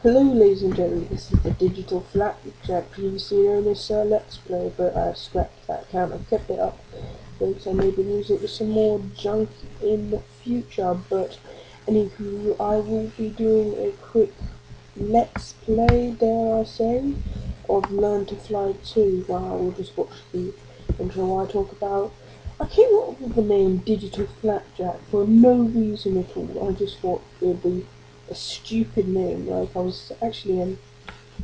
Hello ladies and gentlemen, this is the Digital Flapjack, previously known as Let's Play, but I scrapped that account. I've kept it up because I may be using it with some more junk in the future, but anywho, I will be doing a quick Let's Play, dare I say, of Learn to Fly 2. Wow, we'll just watch the intro while I talk about. I came up with the name Digital Flapjack for no reason at all. I just thought it would be a stupid name. Like, I was actually in,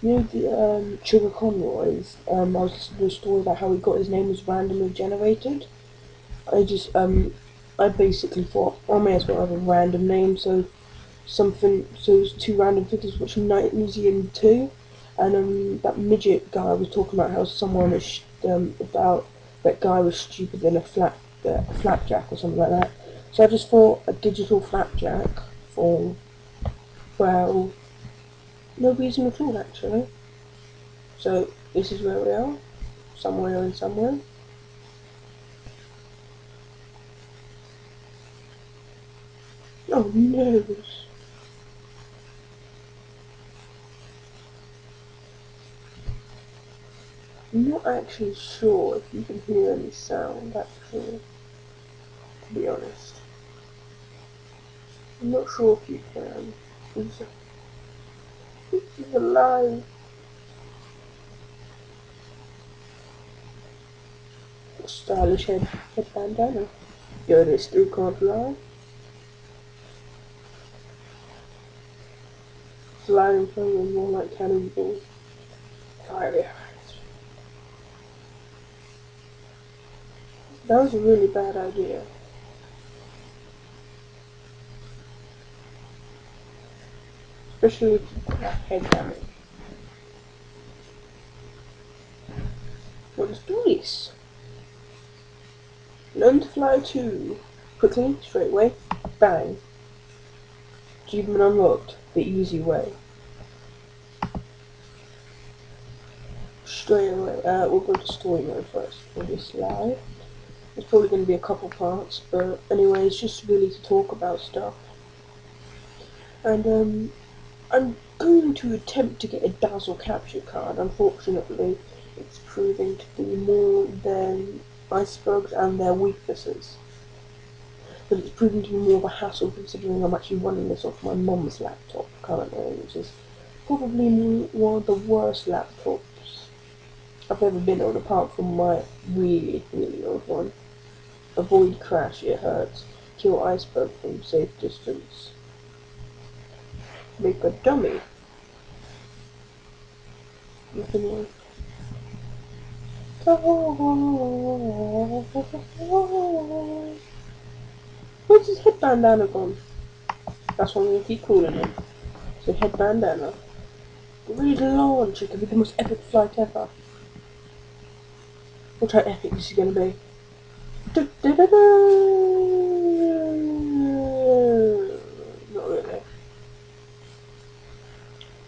the Sugar Conroy's. I was listening to a story about how he got his name was randomly generated. I basically thought I may as well have a random name, so it's two random figures which unite Museum 2, and that midget guy was talking about how someone is about that guy was stupid than a flapjack or something like that. So I just thought a digital flapjack for, well, no reason at all actually. So this is where we are, somewhere and somewhere. Oh no! I'm not actually sure if you can hear any sound actually, to be honest. I'm not sure if you can. This is a lie. Stylish head bandana. Yo, they still can't lie. Flying from more like cannonballs. Fire. That was a really bad idea. Especially if you put that head damage. What is this? Learn to fly 2. Quickly, straight away, bang. Achievement unlocked, the easy way. Straight away, we'll go to story mode first for this live. There's probably going to be a couple parts, but anyway, it's just really to talk about stuff. And I'm going to attempt to get a Dazzle capture card. Unfortunately, it's proving to be more than icebergs and their weaknesses. But it's proving to be more of a hassle considering I'm actually running this off my mum's laptop currently, which is probably one of the worst laptops I've ever been on, apart from my really, really old one. Avoid crash, it hurts. Kill iceberg from safe distance. Make a dummy. Nothing like. Where's his head bandana gone? That's what I'm gonna keep calling him. So head bandana. Read launch, it could be the most epic flight ever. Watch how epic this is gonna be. Not really.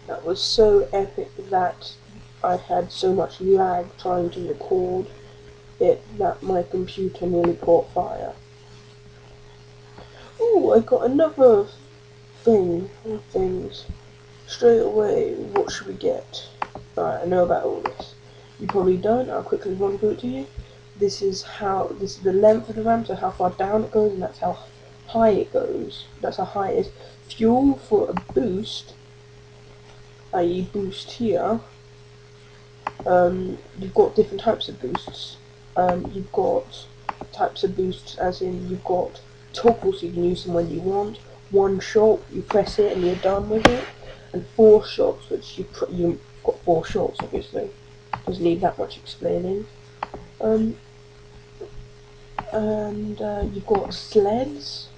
That was so epic that I had so much lag trying to record it that my computer nearly caught fire. Oh, I got another things. Straight away, what should we get? Alright, I know about all this. You probably don't, I'll quickly run through it to you. This is the length of the ramp, so how far down it goes, and that's how high it goes. That's how high it is. Fuel for a boost, i.e. boost here. You've got different types of boosts. You've got types of boosts as in you've got toggles, so you can use them when you want. One shot, you press it and you're done with it. And 4 shots, which you've got 4 shots obviously. Doesn't need that much explaining. You've got sleds.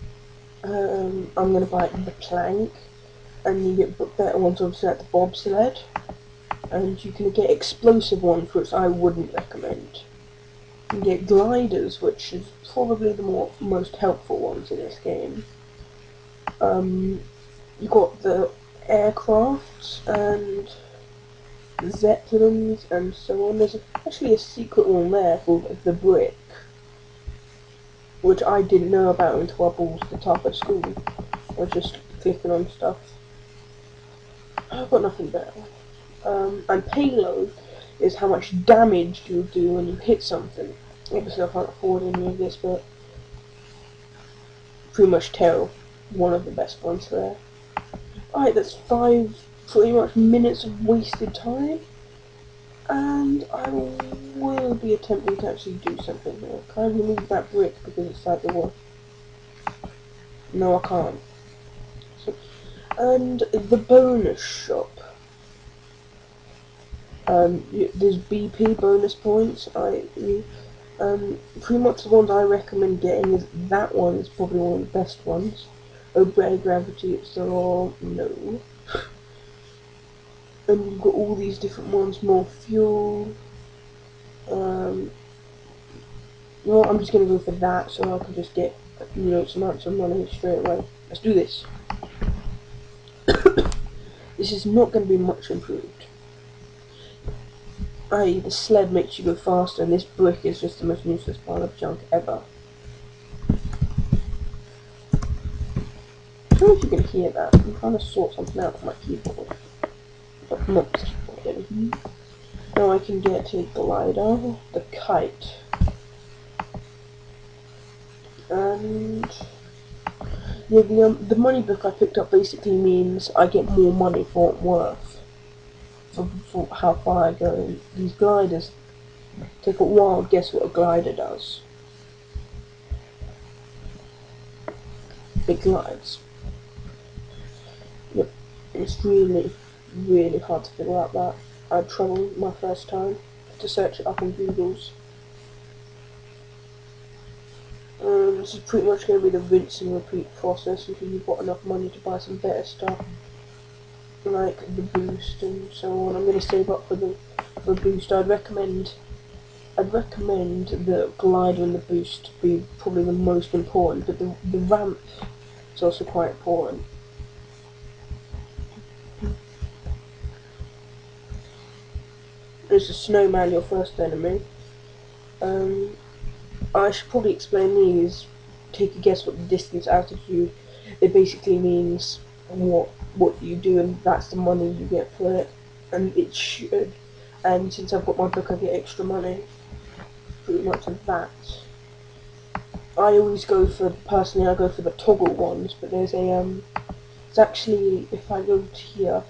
I'm gonna buy the plank, and you get better ones obviously like the bobsled. And you can get explosive ones, which I wouldn't recommend. You can get gliders, which is probably the most helpful ones in this game. You got the aircrafts and zeppelins and so on. There's actually a secret one there called the brick, which I didn't know about until I ballsed it up at school. I was just clicking on stuff. I've got nothing better. And payload is how much damage you do when you hit something. Obviously I can't afford any of this, but pretty much Terror, one of the best ones there. Alright, that's 5 pretty much minutes of wasted time. And I will be attempting to actually do something here. Can I remove that brick because it's at the wall? No, I can't. So, and the bonus shop. There's BP bonus points. Pretty much the ones I recommend getting is that one is probably one of the best ones. Obey gravity, it's still no. And you've got all these different ones, more fuel. Well, I'm just gonna go for that so I can just get some amounts of money straight away. Let's do this. This is not gonna be much improved. The sled makes you go faster, and this brick is just the most useless pile of junk ever. I don't know if you can hear that. I'm trying to sort something out with my keyboard. But not this keyboard. Now I can get a glider, the kite, and yeah, the money book I picked up basically means I get more money for what I'm worth. For how far I go. These gliders take a while. Guess what a glider does? It glides. Yep, it's really, really hard to figure out that. I had trouble my first time to search it up on Google's. This is pretty much going to be the rinse and repeat process until you've got enough money to buy some better stuff, like the boost and so on. I'm going to save up for the boost. I'd recommend the glider and the boost to be probably the most important, but the ramp is also quite important. There's a snowman, your first enemy. I should probably explain these. Take a guess what the distance altitude. It basically means what you do, and that's the money you get for it. And it should. And since I've got my book, I get extra money. Pretty much of that. I always go for, personally, I go for the toggle ones, but there's a it's actually, if I go to here,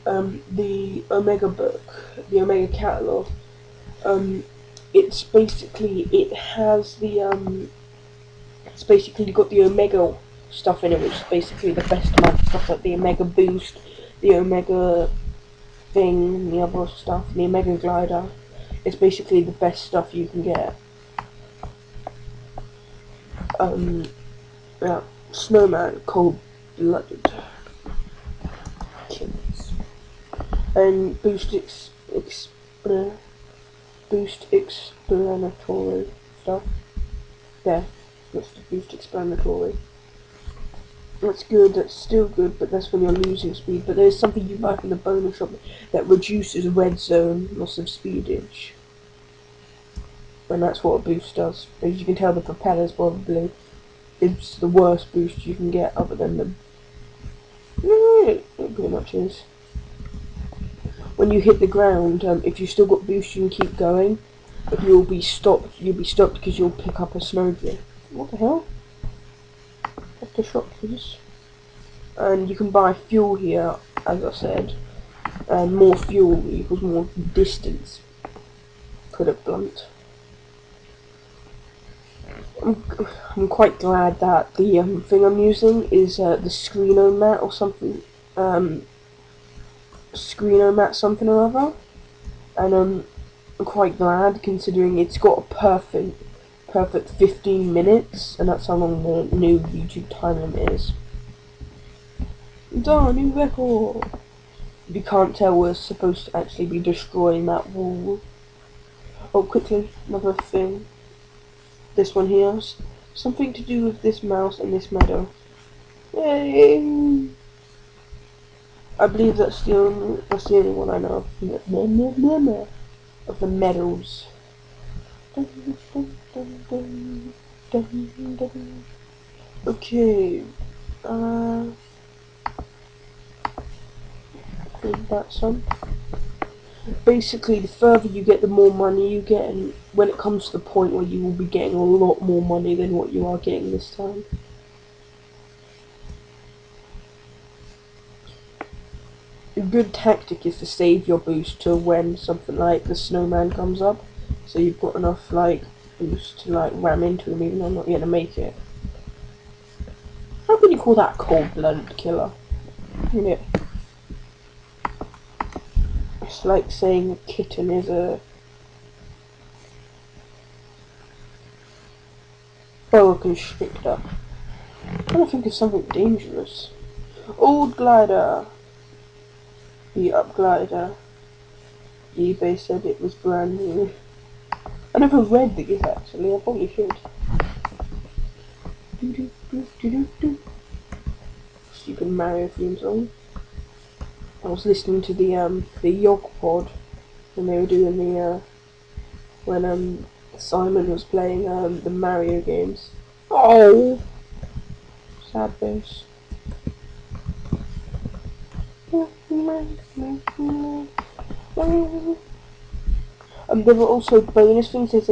the Omega book, the Omega catalog. It's basically, it has the it's basically got the Omega stuff in it, which is basically the best amount of stuff, like the Omega boost, the Omega thing, the other stuff, the Omega glider. It's basically the best stuff you can get. Yeah, snowman, cold-blooded killers, and boost explanatory stuff. There, that's the boost explanatory. That's good, that's still good, but that's when you're losing speed. But there's something you buy from the bonus shop that reduces red zone loss of speedage. And that's what a boost does. As you can tell, the propeller's probably it's the worst boost you can get other than the... It pretty much is. When you hit the ground, if you still got boost, you can keep going. But you'll be stopped because you'll pick up a snowdrift. What the hell? Off the shop, please. And you can buy fuel here, as I said. And more fuel equals more distance. Put it blunt. I'm quite glad that the thing I'm using is the Screeno-mat or something. Screeno-mat something or other. And I'm quite glad, considering it's got a perfect 15 minutes, and that's how long the new YouTube time limit is. Done, new record! If you can't tell, we're supposed to actually be destroying that wall. Oh, quickly, another thing. This one here, something to do with this mouse and this meadow. Yay! I believe that's the only one I know of the medals. Okay. Need that some. Basically, the further you get, the more money you get, and when it comes to the point where you will be getting a lot more money than what you are getting this time. A good tactic is to save your boost to when something like the snowman comes up, so you've got enough like boost to like ram into him even though I'm not gonna make it. How can you call that cold-blooded killer? Yeah. It's like saying a kitten is a boa constrictor. I don't think it's something dangerous. Old glider. The up glider. eBay said it was brand new. I never read these actually, I probably should. Stupid Mario theme song. I was listening to the Yog Pod when they were doing the when Simon was playing the Mario games. Oh, sad face. There were also bonus things. There's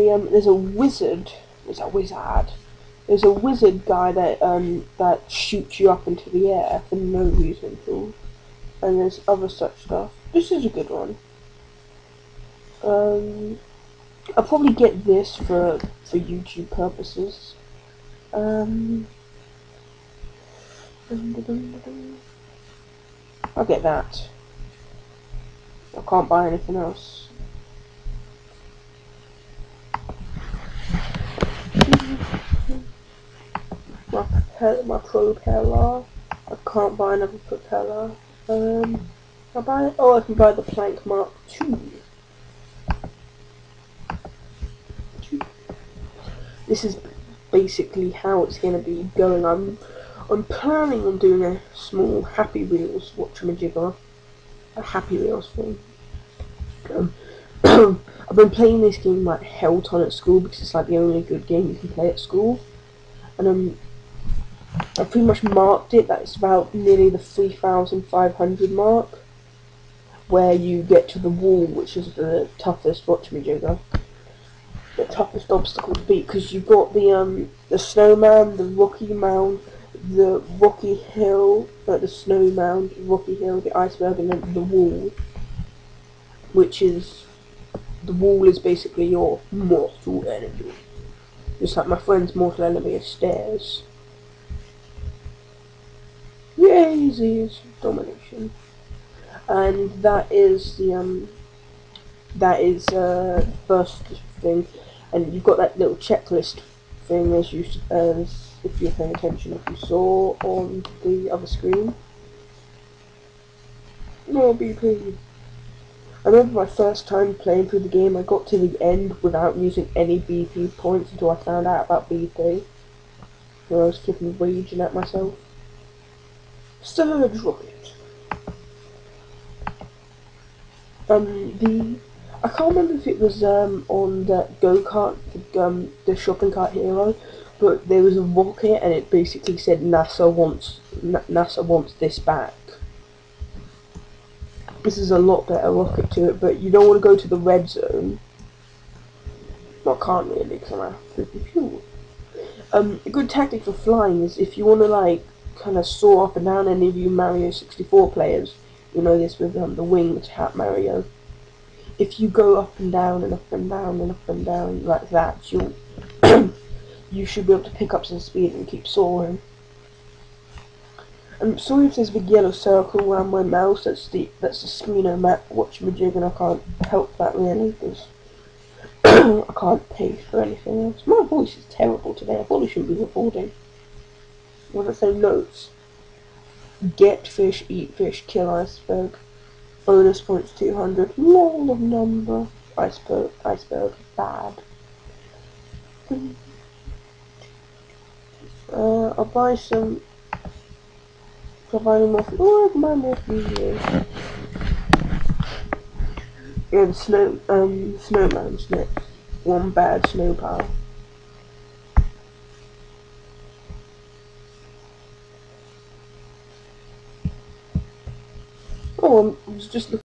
a wizard. There's a wizard guy that shoots you up into the air for no reason at all. And there's other such stuff. This is a good one. I'll probably get this for YouTube purposes. I'll get that. I can't buy anything else. My propeller. I can't buy another propeller. I'll buy it. Oh, I can buy the Plank Mark II. This is basically how it's going to be going. I'm planning on doing a small Happy Wheels watchamajigger, a Happy Wheels thing. I've been playing this game like hell ton at school because it's like the only good game you can play at school, and I pretty much marked it that it's about nearly the 3,500 mark, where you get to the wall, which is the toughest watchamajigger. The toughest obstacle to beat, because you've got the snowman, the rocky mound, the rocky hill, the snow mound, rocky hill, the iceberg, and then the wall, which is the wall is basically your mortal enemy. Just like my friend's mortal enemy is stairs. Yay, easy domination, and that is the first thing. And you've got that little checklist thing as if you're paying attention, if you saw on the other screen. No BP. I remember my first time playing through the game, I got to the end without using any BP points until I found out about BP. Where I was flipping raging at myself. Surge rocket. I can't remember if it was on the go-kart, the shopping cart hero, but there was a rocket and it basically said NASA wants this back. This is a lot better rocket to it, but you don't want to go to the red zone. Well, I can't really because I'm out of fuel. A good tactic for flying is if you want to like kind of soar up and down. Any of you Mario 64 players, you know this with the winged hat Mario. If you go up and down and up and down and up and down like that, you should be able to pick up some speed and keep soaring. I'm sorry if there's a big yellow circle around my mouse. That's the screen map watchamajig, and I can't help that really because I can't pay for anything else. My voice is terrible today. I probably shouldn't be recording. What did I say? Notes. Get fish, eat fish, kill iceberg. Bonus points 200. Lol of number. Iceberg bad. I'll buy some. Providing more. Oh, I can buy more videos. Yeah, the snowman's next. One bad snow pile. Oh, was just looking